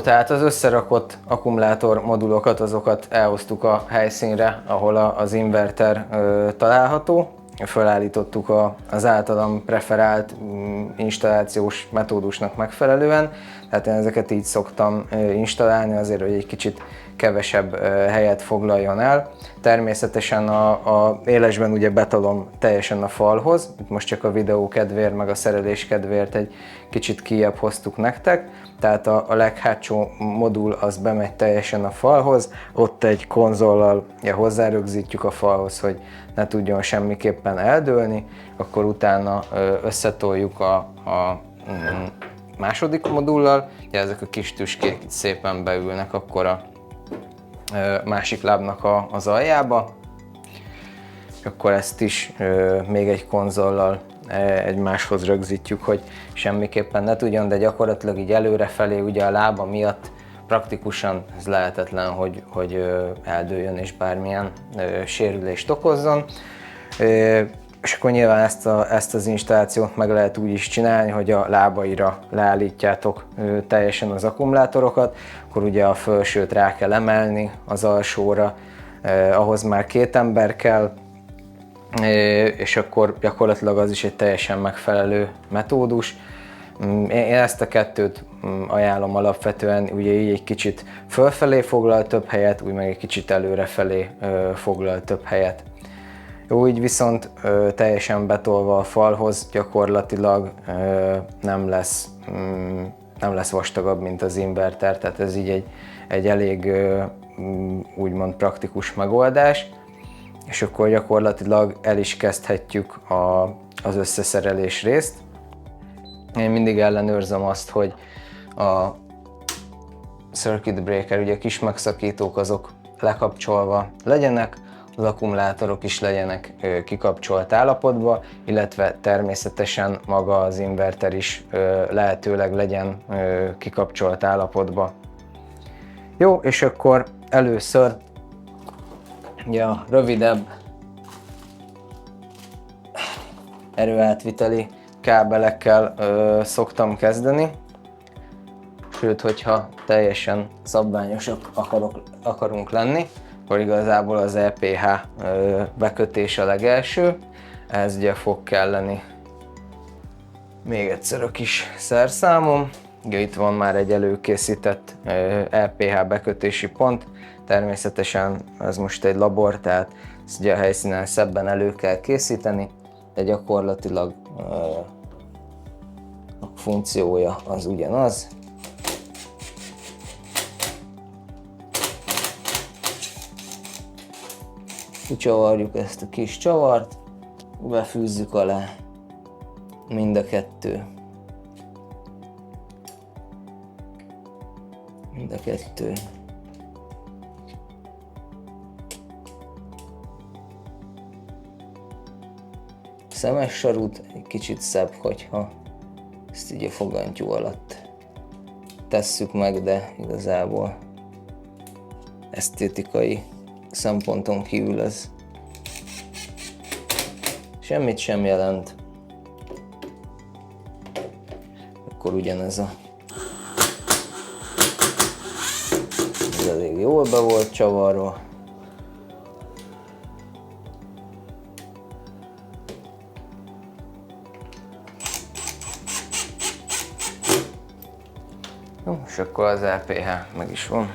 Tehát az összerakott akkumulátor modulokat, azokat elhoztuk a helyszínre, ahol az inverter található. Felállítottuk az általam preferált installációs metódusnak megfelelően, tehát én ezeket így szoktam installálni azért, hogy egy kicsit kevesebb helyet foglaljon el. Természetesen a élesben ugye betolom teljesen a falhoz, itt most csak a videó kedvéért, meg a szerelés kedvéért egy kicsit kijebb hoztuk nektek, tehát a leghátsó modul az bemegy teljesen a falhoz, ott egy konzollal hozzárögzítjük a falhoz, hogy ne tudjon semmiképpen eldőlni, akkor utána összetoljuk a második modullal, ugye ezek a kis tüskék itt szépen beülnek akkor a másik lábnak az aljába, és akkor ezt is még egy konzollal egymáshoz rögzítjük, hogy semmiképpen ne tudjon, de gyakorlatilag így előrefelé ugye a lába miatt praktikusan ez lehetetlen, hogy eldőljön és bármilyen sérülést okozzon. És akkor nyilván ezt az installációt meg lehet úgy is csinálni, hogy a lábaira leállítjátok teljesen az akkumulátorokat, akkor ugye a felsőt rá kell emelni az alsóra, ahhoz már 2 ember kell, és akkor gyakorlatilag az is egy teljesen megfelelő metódus. Én ezt a kettőt ajánlom alapvetően, ugye így egy kicsit fölfelé foglal több helyet, úgy meg egy kicsit előrefelé foglal több helyet. Jó, így viszont teljesen betolva a falhoz gyakorlatilag nem lesz vastagabb, mint az inverter, tehát ez így egy elég úgymond praktikus megoldás, és akkor gyakorlatilag el is kezdhetjük az összeszerelés részt. Én mindig ellenőrzöm azt, hogy a circuit breaker, ugye kis megszakítók azok lekapcsolva legyenek, az akkumulátorok is legyenek kikapcsolt állapotban, illetve természetesen maga az inverter is lehetőleg legyen kikapcsolt állapotban. Jó, és akkor először ugye a rövidebb erőátviteli kábelekkel szoktam kezdeni, sőt, hogyha teljesen szabványosak akarunk lenni, akkor igazából az EPH bekötés a legelső, ez ugye fog kelleni még egyszer a kis szerszámom. Ugye itt van már egy előkészített EPH bekötési pont, természetesen ez most egy labor, tehát ezt ugye a helyszínen szebben elő kell készíteni, de gyakorlatilag a funkciója az ugyanaz. Kicsavarjuk ezt a kis csavart, befűzzük alá mind a kettő. Szemes sarut egy kicsit szebb, hogyha ezt így a fogantyú alatt tesszük meg, de igazából esztétikai szemponton kívül ez semmit sem jelent. Akkor ugyanez ez elég jól be volt csavarva. Jó, és akkor az EPH meg is van.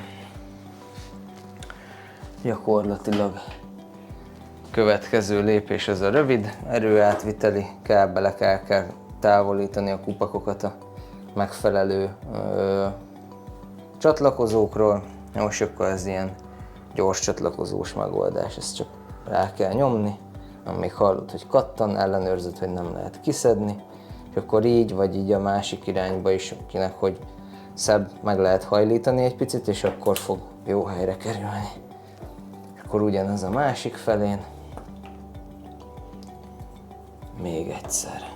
Gyakorlatilag következő lépés ez a rövid erőátviteli kábelek, el kell távolítani a kupakokat a megfelelő csatlakozókról. Most akkor ez ilyen gyors csatlakozós megoldás, ezt csak rá kell nyomni, amíg hallod, hogy kattan, ellenőrzöd, hogy nem lehet kiszedni, és akkor így vagy így a másik irányba is, akinek hogy szebb, meg lehet hajlítani egy picit, és akkor fog jó helyre kerülni. Akkor ugyanez a másik felén. Még egyszer.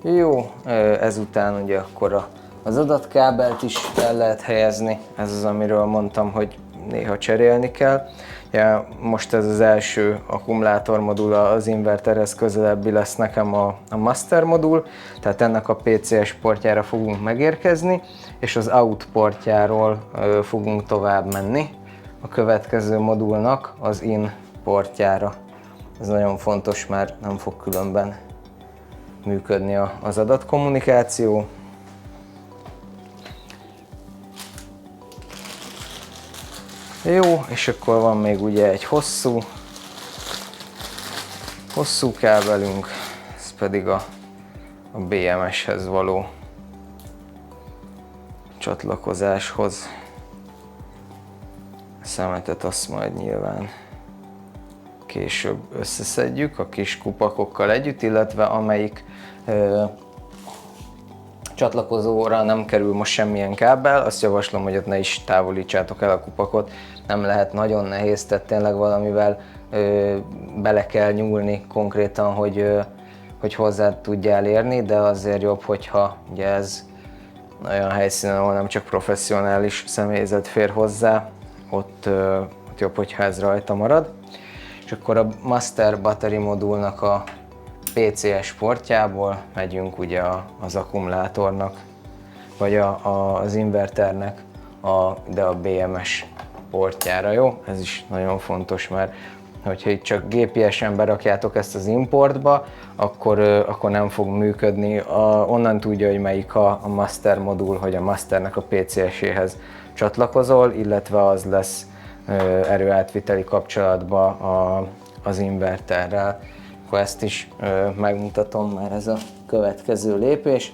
Jó, ezután ugye akkor az adatkábelt is el lehet helyezni. Ez az, amiről mondtam, hogy néha cserélni kell. Ja, most ez az első akkumulátormodul az inverterhez közelebbi lesz nekem a Master modul, tehát ennek a PCS portjára fogunk megérkezni, és az out portjáról fogunk tovább menni a következő modulnak az in portjára. Ez nagyon fontos, mert nem fog különben működni az adatkommunikáció. Jó, és akkor van még ugye egy hosszú kábelünk, ez pedig a BMS-hez való csatlakozáshoz. A szemetet azt majd nyilván később összeszedjük a kis kupakokkal együtt, illetve amelyik csatlakozóra nem kerül most semmilyen kábel, azt javaslom, hogy ott ne is távolítsátok el a kupakot. Nem lehet, nagyon nehéz, tehát tényleg valamivel bele kell nyúlni konkrétan, hogy hozzá tudjál érni, de azért jobb, hogyha ugye ez olyan helyszínen, ahol nem csak professzionális személyzet fér hozzá, ott jobb, hogyha ez rajta marad. És akkor a Master Battery modulnak a PCS portjából megyünk ugye az akkumulátornak, vagy az inverternek de a BMS portjára, jó? Ez is nagyon fontos, mert hogyha itt csak GPS-en berakjátok ezt az importba, akkor nem fog működni. Onnan tudja, hogy melyik a Master modul, hogy a Masternek a PCS-éhez csatlakozol, illetve az lesz erőátviteli kapcsolatban az inverterrel. Akkor ezt is megmutatom, mert ez a következő lépés.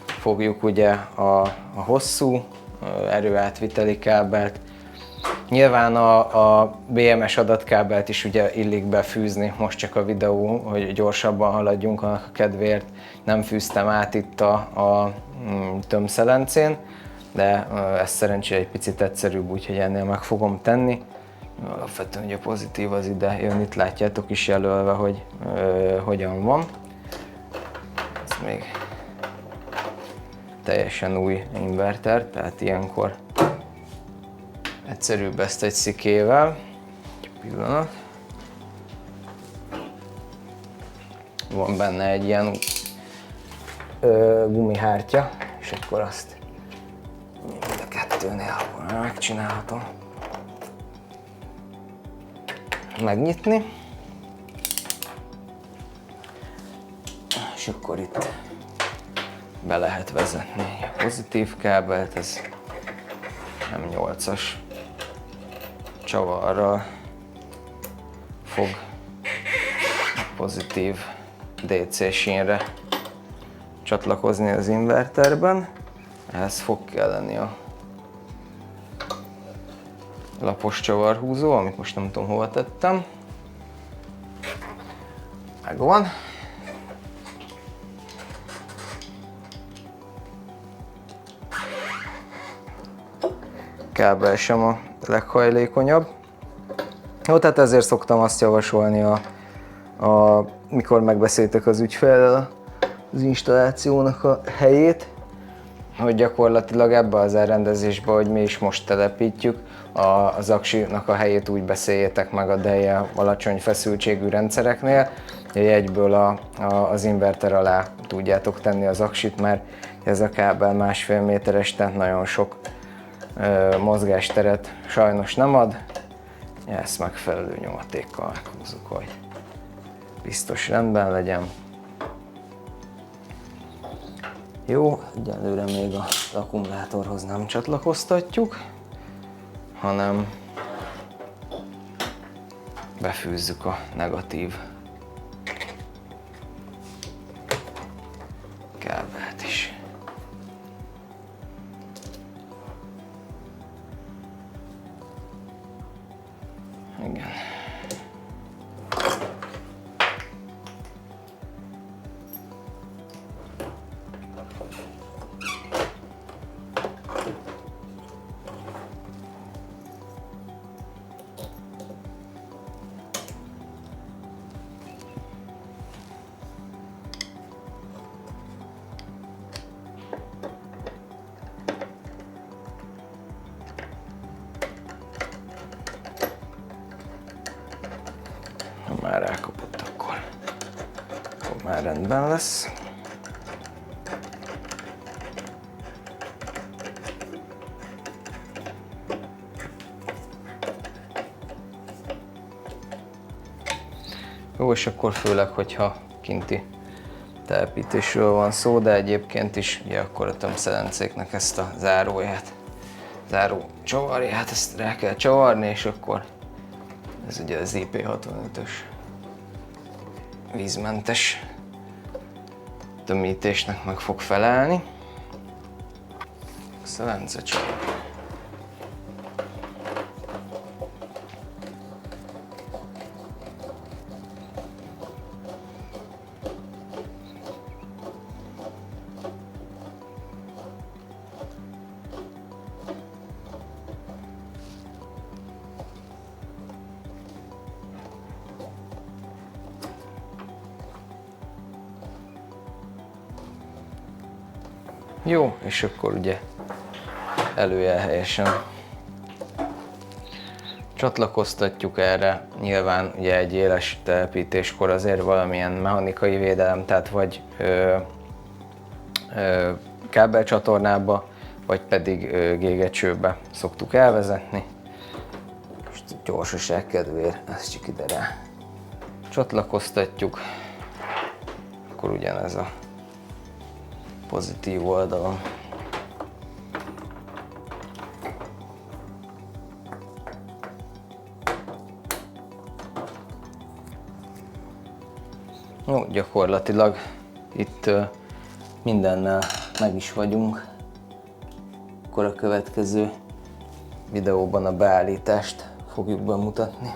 Fogjuk ugye a hosszú erőátviteli kábelt. Nyilván a BMS adatkábelt is ugye illik befűzni, most csak a videó, hogy gyorsabban haladjunk annak a kedvéért. Nem fűztem át itt a tömszelencén, de ez szerencsére egy picit egyszerűbb, úgyhogy ennél meg fogom tenni. Alapvetően ugye pozitív az ide jön, itt látjátok is jelölve, hogy hogyan van. Ez még teljesen új inverter, tehát ilyenkor egyszerűbb ezt egy szikével. Egy pillanat. Van benne egy ilyen gumihártya, és akkor azt mind a kettőnél megcsinálhatom. Megnyitni, és akkor itt be lehet vezetni a pozitív kábelt, ez M8-as csavarral fog pozitív DC sínre csatlakozni az inverterben. Ehhez fog kelleni a lapos csavarhúzó, amit most nem tudom hova tettem. Megvan. Kábel sem a leghajlékonyabb. Jó, tehát ezért szoktam azt javasolni, mikor megbeszéltek az ügyféllel az installációnak a helyét, hogy gyakorlatilag ebbe az elrendezésbe, hogy mi is most telepítjük, az aksinak a helyét úgy beszéljétek meg a DEIA alacsony feszültségű rendszereknél, hogy egyből az inverter alá tudjátok tenni az aksit, mert ez a kábel 1,5 méteres, tehát nagyon sok mozgásteret sajnos nem ad. Ezt megfelelő nyomatékkal meghúzzuk, hogy biztos rendben legyen. Jó, egyelőre még az akkumulátorhoz nem csatlakoztatjuk, hanem befűzzük a negatív kábelt is. Igen. már rendben lesz. Jó, és akkor főleg, hogyha kinti telepítésről van szó, de egyébként is ugye akkor a tömbszelencéknek ezt a záróját, záró csavarját, ezt rá kell csavarni, és akkor ez ugye az IP65-ös vízmentes tömítésnek meg fog felelni. Szelence csavar. Jó, és akkor ugye előjel helyesen csatlakoztatjuk erre. Nyilván ugye egy éles telepítéskor azért valamilyen mechanikai védelem, tehát vagy kábelcsatornába, vagy pedig gégecsőbe szoktuk elvezetni. Most gyorsaság kedvéért ezt csak ide rá csatlakoztatjuk. Akkor ugyanez a pozitív oldalon. Jó, gyakorlatilag itt mindennel meg is vagyunk. Akkor a következő videóban a beállítást fogjuk bemutatni.